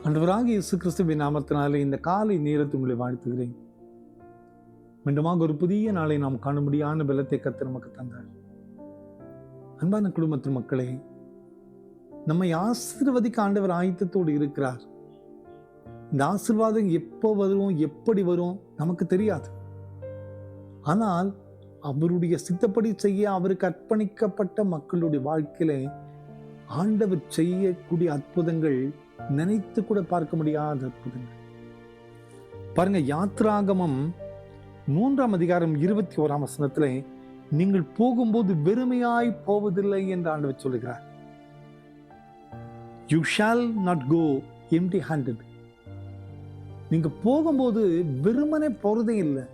ஆண்டவராகிய இயேசு கிறிஸ்துவின் நாமத்தினாலே இந்த காலை நேரத்தை உங்களை வாழ்த்துகிறேன். மீண்டுமாக ஒரு புதிய நாளை நாம் காணும்படியான பலத்தை கர்த்தர் நமக்கு தந்தார். அன்பான குடும்பத்தின் மக்களே, நம்மை ஆசீர்வதிக்க ஆண்டவர் ஆயத்தத்தோடு இருக்கிறார். இந்த ஆசீர்வாதம் எப்போ வரும், எப்படி வரும் நமக்கு தெரியாது. ஆனால் அவருடைய சித்தப்படி செய்ய அவருக்கு அர்ப்பணிக்கப்பட்ட மக்களுடைய வாழ்க்கையிலே ஆண்டவர் செய்யக்கூடிய அற்புதங்கள் நினைத்து கூட பார்க்க முடியாத அற்புதங்கள். பாருங்க, யாத்ராகமம் 3ஆம் அதிகாரம் 21ஆம் வசனத்திலே, நீங்கள் போகும்போது வெறுமையாய் போவதில்லை என்று ஆண்டவர் சொல்லுகிறார். You shall not go empty handed. நீங்க போகும்போது வெறுமனே போறதே இல்லை.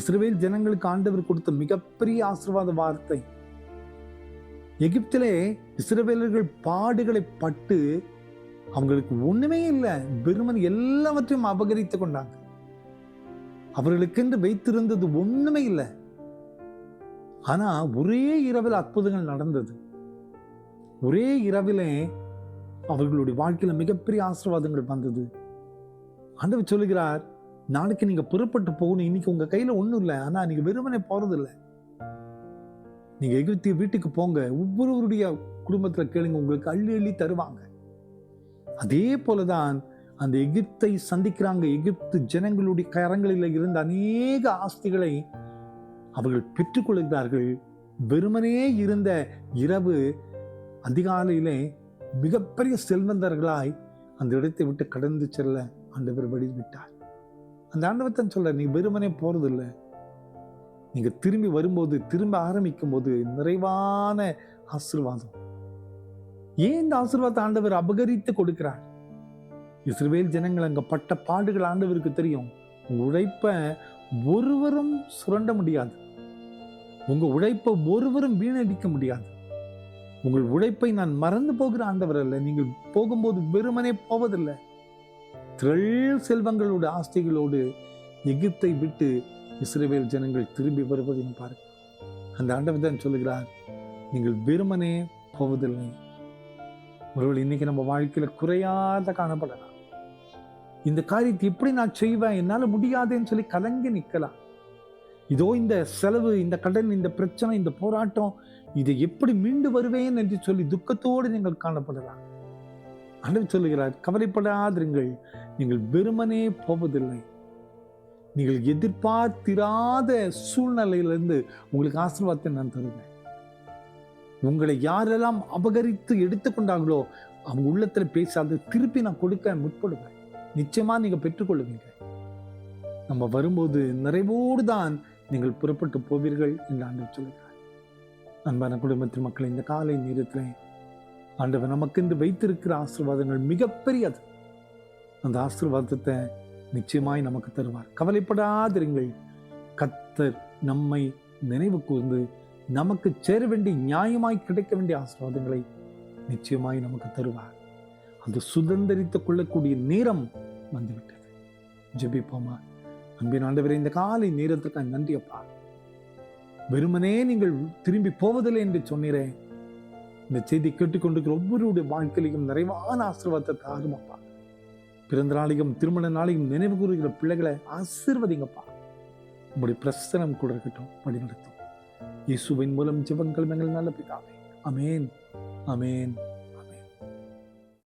இஸ்ரவேல் ஜனங்களுக்கு ஆண்டவர் கொடுத்த மிகப்பெரிய ஆசீர்வாத வார்த்தை. எகிப்திலே இஸ்ரவேலர்கள் பாடுகளை பட்டு அவங்களுக்கு ஒண்ணுமே இல்லை, வெறுமன் எல்லாவற்றையும் அபகரித்து கொண்டாங்க. அவர்களுக்கென்று வைத்திருந்தது ஒண்ணுமே இல்லை. ஆனா ஒரே இரவில் அற்புதங்கள் நடந்தது. ஒரே இரவிலே அவர்களுடைய வாழ்க்கையில மிகப்பெரிய ஆசீர்வாதங்கள் வந்தது. ஆண்டவர் சொல்லுகிறார், நாளைக்கு நீங்க புறப்பட்டு போகணும். இன்னைக்கு உங்க கையில ஒண்ணும் இல்லை, ஆனா நீங்க வெறுமனே போறது இல்லை. நீங்க எகிப்திய வீட்டுக்கு போங்க, ஒவ்வொருவருடைய குடும்பத்துல கேளுங்க, உங்களுக்கு அள்ளி அள்ளி தருவாங்க. அதே போலதான் அந்த எகிப்தை சந்திக்கிறாங்க. எகிப்து ஜனங்களுடைய கரங்களில் இருந்த அநேக ஆஸ்திகளை அவர்கள் பெற்றுக்கொள்கிறார்கள். வெறுமனே இருந்த இரவு அதிகாலையிலே மிகப்பெரிய செல்வந்தர்களாய் அந்த இடத்தை விட்டு கடந்து செல்ல ஆண்டவர் வழி விட்டார். அந்த ஆண்டவர் தான் சொல்ற, நீ வெறுமனே போறதில்லை, நீங்க திரும்பி வரும்போது, திரும்ப ஆரம்பிக்கும் போது நிறைவான ஆசீர்வாதம். ஏன் இந்த ஆசீர்வாதத்தை ஆண்டவர் அபகரித்து கொடுக்கிறார்? இஸ்ரவேல் ஜனங்கள் அங்க பட்ட பாடுகள் ஆண்டவருக்கு தெரியும். உங்க உழைப்ப ஒருவரும் சுரண்ட முடியாது, உங்க உழைப்பை ஒருவரும் வீணடிக்க முடியாது. உங்கள் உழைப்பை நான் மறந்து போகிற ஆண்டவர் அல்ல. நீங்கள் போகும்போது வெறுமனே போவதில்லை. திரள் செல்வங்களோடு ஆஸ்திகளோடு எகிப்தை விட்டு இஸ்ரவேல் ஜனங்கள் திரும்பி வருவதையும் பாருங்க. அந்த ஆண்டவர் தான் சொல்லுகிறார், நீங்கள் வெறுமனே போவதில்லை. ஒருவேளை இன்னைக்கு நம்ம வாழ்க்கையில குறையாத காணப்படலாம். இந்த காரியத்தை எப்படி நான் செய்வேன், என்னால முடியாதுன்னு சொல்லி கலங்கி நிற்கலாம். இதோ இந்த செலவு, இந்த கடன், இந்த பிரச்சனை, இந்த போராட்டம், இதை எப்படி மீண்டு வருவேன் என்று சொல்லி துக்கத்தோடு நீங்கள் காணப்படலாம். ஆண்டவர் சொல்லுகிறார், கவலைப்படாதிருங்கள், நீங்கள் வெறுமனே போவதில்லை. நீங்கள் எதிர்பார்த்திராத சூழ்நிலையிலிருந்து உங்களுக்கு ஆசீர்வாதத்தை நான் தருவேன். உங்களை யாரெல்லாம் அபகரித்து எடுத்துக்கொண்டாங்களோ அவங்க உள்ளத்துல பேசாது திருப்பி நான் கொடுக்க முற்படுவேன். நிச்சயமா நீங்க பெற்றுக்கொள்ளுவீங்க. நம்ம வரும்போது நிறைவோடு தான் நீங்கள் புறப்பட்டு போவீர்கள் என்று ஆண்டவர் சொல்லுகிறார். அன்பான குடும்பத்தின் மக்கள், இந்த காலை நேரத்தில் ஆண்டவர் நமக்கென்று வைத்திருக்கிற ஆசீர்வாதங்கள் மிகப்பெரியது. அந்த ஆசீர்வாதத்தை நிச்சயமாய் நமக்கு தருவார். கவலைப்படாதிருங்கள். கர்த்தர் நம்மை நினைவு கூர்ந்து நமக்கு சேர வேண்டிய, நியாயமாய் கிடைக்க வேண்டிய ஆசீர்வாதங்களை நிச்சயமாய் நமக்கு தருவார். அது சுதந்திரித்துக் கொள்ளக்கூடிய நேரம் வந்துவிட்டது. ஜெபிப்போமா. அன்பின் ஆண்டவரே, இந்த காலை நேரத்துக்கு நன்றி அப்பா. வெறுமனே நீங்கள் திரும்பி போவதில்லை என்று சொன்னீரே. இந்த செய்தி கேட்டுக்கொண்டிருக்கிற ஒவ்வொருடைய வாழ்க்கையிலும் நிறைவான ஆசீர்வாதத்தை தாரும் அப்பா. பிறந்த நாளையும் திருமண நாளையும் நினைவு கூறுகிற பிள்ளைகளை ஆசீர்வதிங்கப்பா. உங்களுடைய பிரசனம் கூட இருக்கட்டும், வழிநடத்தும். இயேசுவின் மூலம் ஜெபங்கள் எங்கள் நல்ல பிதாவே. ஆமென், ஆமென்.